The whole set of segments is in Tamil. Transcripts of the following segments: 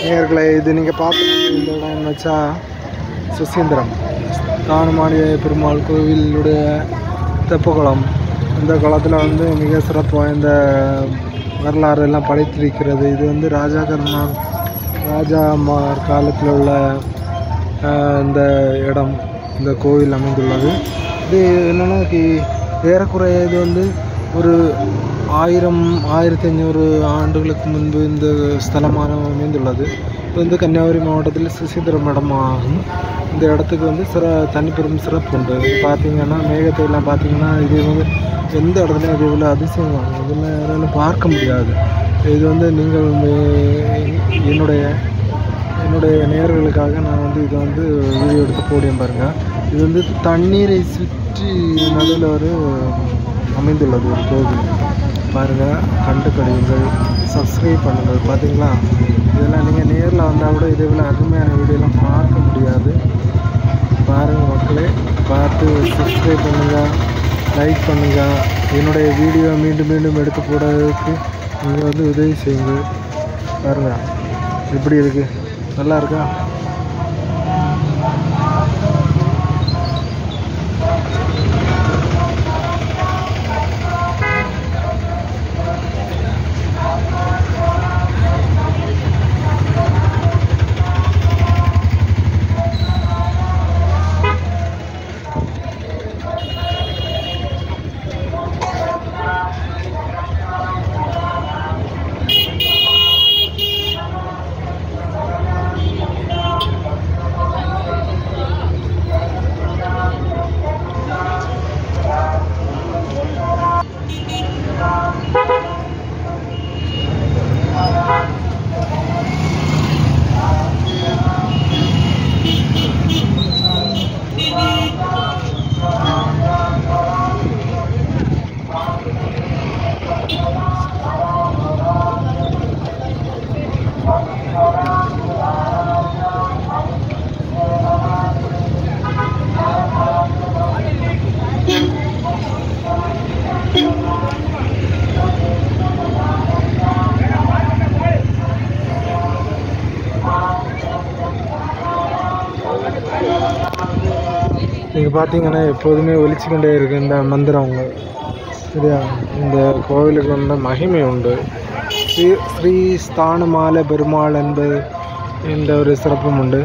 நேயர்களே, இது நீங்கள் பார்த்து இந்த இடம் வச்சா சுசீந்திரம் தானுமானிய பெருமாள் கோவிலுடைய தெப்பக்குளம். இந்த குளத்தில் வந்து மிக சிறப்பு வாய்ந்த வரலாறு எல்லாம் படைத்திருக்கிறது. இது வந்து ராஜாமார் காலத்தில் உள்ள இந்த இடம், இந்த கோவில் அமைந்துள்ளது. இது என்னென்னா ஏறக்குறைய இது வந்து ஒரு 1500 ஆண்டுகளுக்கு முன்பு இந்த ஸ்தலமான அமைந்துள்ளது. இது வந்து கன்னியாகுமரி மாவட்டத்தில் சுசீந்திரம் இடமாகும். இந்த இடத்துக்கு வந்து தனிப்பெரும் சிறப்பு உண்டு. பார்த்திங்கன்னா மேகத்தை எல்லாம் பார்த்திங்கன்னா இது வந்து எந்த இடத்துலையும் இது இவ்வளோ அதிசயம் இதெல்லாம் பார்க்க முடியாது. இது வந்து நீங்கள் என்னுடைய நேயர்களுக்காக நான் வந்து இதை வந்து வீடியோ எடுத்து போடியும் பாருங்கள். இது வந்து தண்ணீரை சுற்றி நடுவில் ஒரு அமைந்துள்ளது ஒரு கோவில். பாருங்கள், கண்டு கழிவுங்கள், சப்ஸ்கிரைப் பண்ணுங்கள். பார்த்தீங்களா, இதெல்லாம் நீங்கள் நேரில் வந்தால் கூட இதே போல் அருமையான வீடியோலாம் பார்க்க முடியாது. பாருங்கள் மக்களே, பார்த்து சப்ஸ்கிரைப் பண்ணுங்கள், லைக் பண்ணுங்கள். என்னுடைய வீடியோ மீண்டும் மீண்டும் எடுத்து போடுறதுக்கு நீங்கள் வந்து உதவி செய்யுங்க. பாருங்கள் எப்படி இருக்குது, நல்லா இருக்கா? நீங்கள் பார்த்தீங்கன்னா எப்போதுமே ஒலிச்சுக்கொண்டே இருக்குது இந்த மந்திரங்க. சரியா, இந்த கோவிலுக்கு வந்து மகிமை உண்டு. ஸ்ரீ ஸ்தானமால பெருமாள் என்பது என்ற ஒரு சிறப்பும் உண்டு.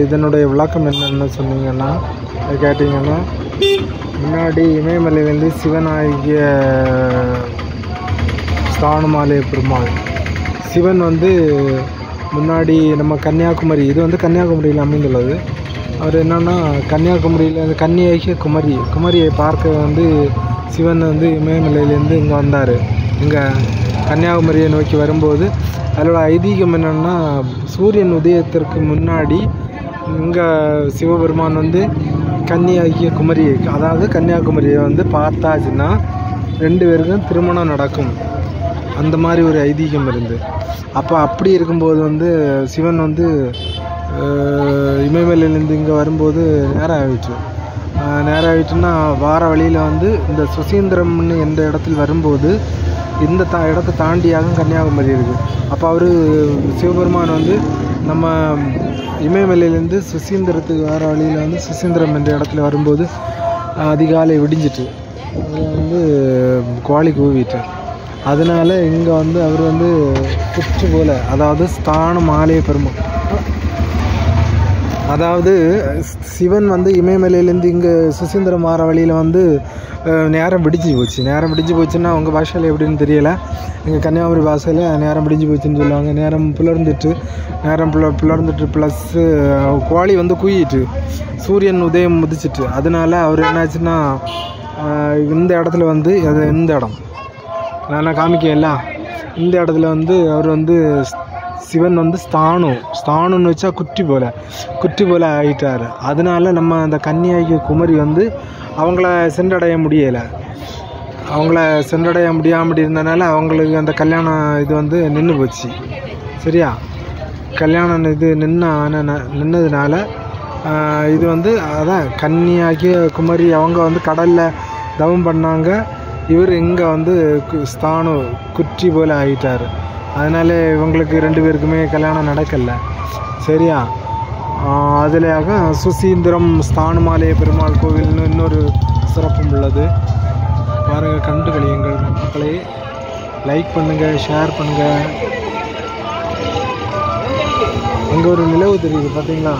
இதனுடைய விளக்கம் என்னென்னு சொன்னீங்கன்னா கேட்டிங்கன்னா, முன்னாடி இமயமலையிலேருந்து சிவனாகிய ஸ்தானமாலை பெருமாள் சிவன் வந்து முன்னாடி நம்ம கன்னியாகுமரி, இது வந்து கன்னியாகுமரியில் அமைந்துள்ளது. அவர் என்னென்னா கன்னியாகுமரியில் அந்த கன்னியாகிய குமரியை பார்க்க வந்து சிவன் வந்து இமயமலையிலேருந்து இங்கே வந்தார். இங்கே கன்னியாகுமரியை நோக்கி வரும்போது அதோட ஐதீகம் என்னென்னா, சூரியன் உதயத்திற்கு முன்னாடி இங்கே சிவபெருமான் வந்து கன்னியாகிய குமரியை, அதாவது கன்னியாகுமரியை வந்து பார்த்தாச்சுன்னா 2 பேருக்கும் திருமணம் நடக்கும். அந்த மாதிரி ஒரு ஐதீகம் இருந்து, அப்போ அப்படி இருக்கும்போது வந்து சிவன் வந்து இமயமலையிலேருந்து இங்கே வரும்போது நேரம் ஆகிடுச்சுன்னா வார வழியில் வந்து இந்த சுசீந்திரம்னு எந்த இடத்தில் வரும்போது இந்த இடத்தை தாண்டியாக கன்னியாகுமரி இருக்குது. அப்போ அவர் சிவபெருமான் வந்து நம்ம இமயமலையிலேருந்து சுசீந்திரத்துக்கு வர வழியில் வந்து சுசீந்திரம் என்ற இடத்துல வரும்போது அதிகாலை விடிஞ்சிட்டு வந்து கோழி கூவிட்டு, அதனால் இங்கே வந்து அவர் வந்து சுற்று போல், அதாவது ஸ்தானமாலை பெருமாள், அதாவது சிவன் வந்து இமயமலையிலேருந்து இங்கே சுசீந்திரம் மாற வழியில் வந்து நேரம் விடிஞ்சு போச்சுன்னா உங்கள் பாஷையில் எப்படின்னு தெரியலை, எங்கள் கன்னியாகுமரி பாஷையில் நேரம் விடிஞ்சு போச்சுன்னு சொல்லுவாங்க. நேரம் பிளர்ந்துட்டு ப்ளஸ்ஸு கோழி வந்து கூயிட்டு சூரியன் உதயம் முதிச்சிட்டு, அதனால அவர் என்னாச்சுன்னா இந்த இடத்துல வந்து இந்த இடம் நான் காமிக்கல, இந்த இடத்துல வந்து அவர் வந்து சிவன் வந்து ஸ்தானுன்னு வச்சா குட்டி போல் ஆகிட்டார். அதனால நம்ம அந்த கன்னியாகி குமரி வந்து அவங்கள சென்றடைய முடியலை. அவங்கள சென்றடைய முடியாமல் இருந்தனால அவங்களுக்கு அந்த கல்யாணம் இது வந்து நின்று போச்சு. சரியா? கல்யாணம் இது நின்னதுனால இது வந்து அதான் கன்னியாகி குமரி அவங்க வந்து கடலில் தவம் பண்ணாங்க. இவர் இங்கே வந்து ஸ்தானு குட்டி போல் ஆகிட்டார். அதனால இவங்களுக்கு 2 பேருக்குமே கல்யாணம் நடக்கலை. சரியா? அதுலேயாக சுசீந்திரம் ஸ்தானுமாலய பெருமாள் கோவில்னு இன்னொரு சிறப்பும் உள்ளது. பாருங்கள், கண்டு கழியுங்கள் மக்களே. லைக் பண்ணுங்கள், ஷேர் பண்ணுங்கள். அங்கே ஒரு நிலவு தெரியுது பார்த்தீங்களா?